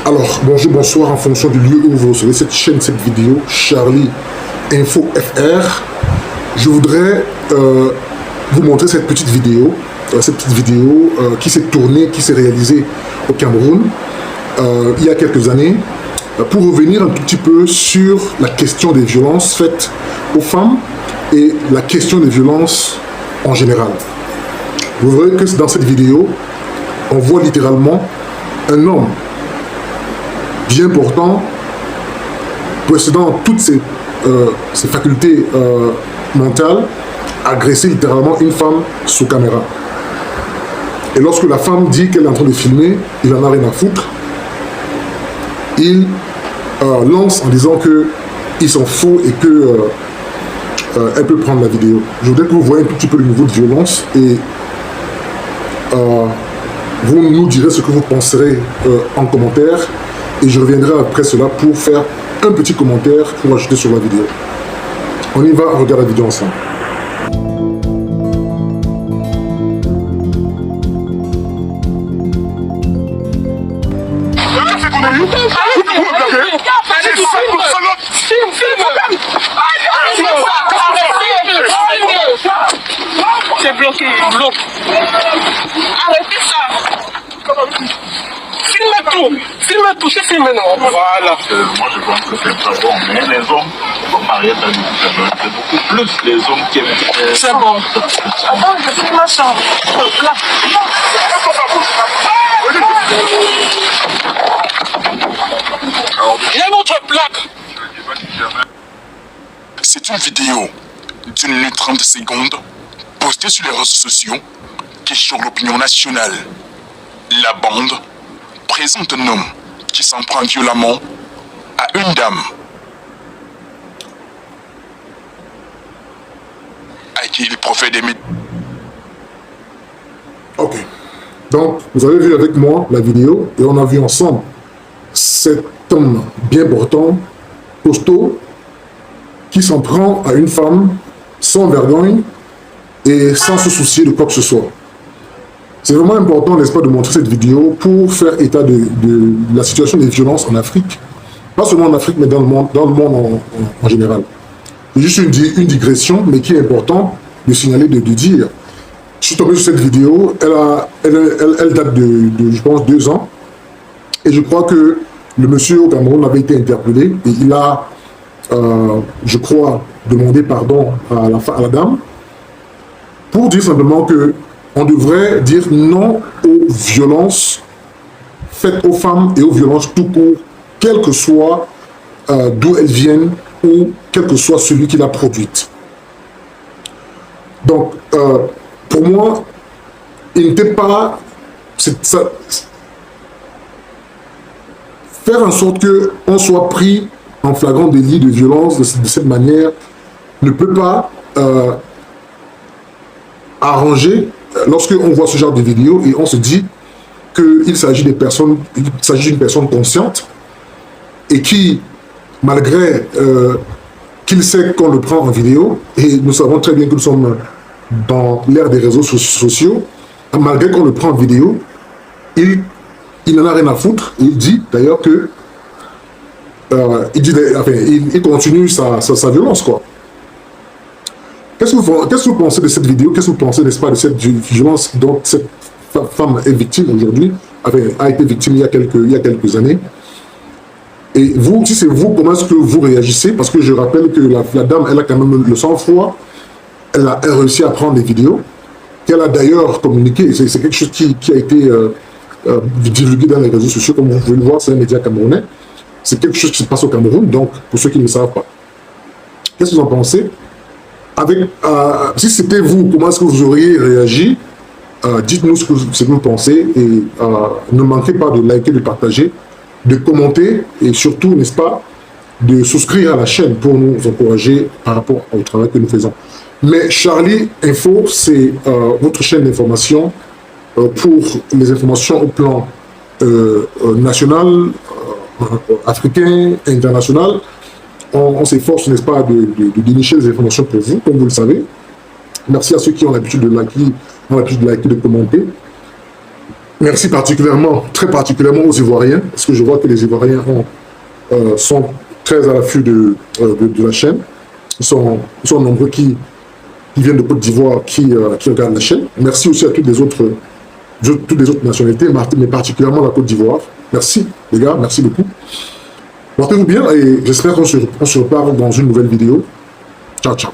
Alors, bonjour, bonsoir en fonction du lieu où vous recevez cette chaîne, cette vidéo, Charlie Info FR. Je voudrais vous montrer cette petite vidéo, qui s'est tournée, qui s'est réalisée au Cameroun il y a quelques années, pour revenir un tout petit peu sur la question des violences faites aux femmes et la question des violences en général. Vous verrez que dans cette vidéo, on voit littéralement un homme bien portant, possédant toutes ses facultés mentales, agresser littéralement une femme sous caméra. Et lorsque la femme dit qu'elle est en train de filmer, il en a rien à foutre. Il lance en disant qu'ils sont faux et qu'elle peut prendre la vidéo. Je voudrais que vous voyez un tout petit peu le niveau de violence et vous nous direz ce que vous penserez en commentaire. Et je reviendrai après cela pour faire un petit commentaire pour ajouter sur la vidéo. On y va, on regarde la vidéo ensemble. C'est bloqué, bloque. Arrêtez ça. Filme tout, c'est filmé non. Voilà. Moi je pense que c'est pas bon, mais les hommes, comme Mariette a dit tout à l'heure, c'est beaucoup plus les hommes qui aiment. C'est bon. Attends, je filme ça. Là. Il y a une autre plaque. C'est une vidéo d'une minute 30 secondes postée sur les réseaux sociaux qui choque l'opinion nationale. La bande présente un homme qui s'en prend violemment à une dame à qui il profère des méthodes. Ok. Donc, vous avez vu avec moi la vidéo et on a vu ensemble cet homme bien portant, costaud, qui s'en prend à une femme sans vergogne et sans se soucier de quoi que ce soit. C'est vraiment important, n'est-ce pas, de montrer cette vidéo pour faire état de la situation des violences en Afrique. Pas seulement en Afrique, mais dans le monde en général. C'est juste une digression, mais qui est important de signaler, de dire. Je suis tombé sur cette vidéo, elle date de, je pense, 2 ans. Et je crois que le monsieur au Cameroun avait été interpellé et il a, je crois, demandé pardon à la dame pour dire simplement que on devrait dire non aux violences faites aux femmes et aux violences tout court, quel que soit d'où elles viennent ou quel que soit celui qui l'a produite. Donc, pour moi, il n'était pas... faire en sorte qu'on soit pris en flagrant délit de violence de cette manière ne peut pas arranger lorsqu'on voit ce genre de vidéo et on se dit qu'il s'agit d'une personne consciente et qui, malgré qu'il sait qu'on le prend en vidéo, et nous savons très bien que nous sommes dans l'ère des réseaux sociaux, malgré qu'on le prend en vidéo, il n'en a rien à foutre. Il dit d'ailleurs que il continue sa violence, quoi. Qu'est-ce que vous pensez de cette vidéo? Qu'est-ce que vous pensez, n'est-ce pas, de cette violence dont cette femme est victime aujourd'hui, a été victime il y a quelques années? Et vous, si c'est vous, comment est-ce que vous réagissez? Parce que je rappelle que la dame, elle a quand même le sang-froid, elle a réussi à prendre des vidéos, qu'elle a d'ailleurs communiqué, c'est quelque chose qui a été divulgué dans les réseaux sociaux, comme vous pouvez le voir, c'est un média camerounais, c'est quelque chose qui se passe au Cameroun, donc pour ceux qui ne le savent pas. Qu'est-ce que vous en pensez? Si c'était vous, comment est-ce que vous auriez réagi? Dites-nous ce que vous pensez et ne manquez pas de liker, de partager, de commenter et surtout, n'est-ce pas, de souscrire à la chaîne pour nous encourager par rapport au travail que nous faisons. Mais Charlie Info, c'est votre chaîne d'information pour les informations au plan national, africain, international. On s'efforce, n'est-ce pas, de dénicher les informations pour vous, comme vous le savez. Merci à ceux qui ont l'habitude de liker, de commenter. Merci particulièrement, très particulièrement aux Ivoiriens, parce que je vois que les Ivoiriens sont très à l'affût de la chaîne. Ils sont nombreux qui viennent de Côte d'Ivoire, qui regardent la chaîne. Merci aussi à toutes les autres nationalités, mais particulièrement la Côte d'Ivoire. Merci les gars, merci beaucoup. Portez-vous bien et j'espère qu'on se reparle dans une nouvelle vidéo. Ciao, ciao.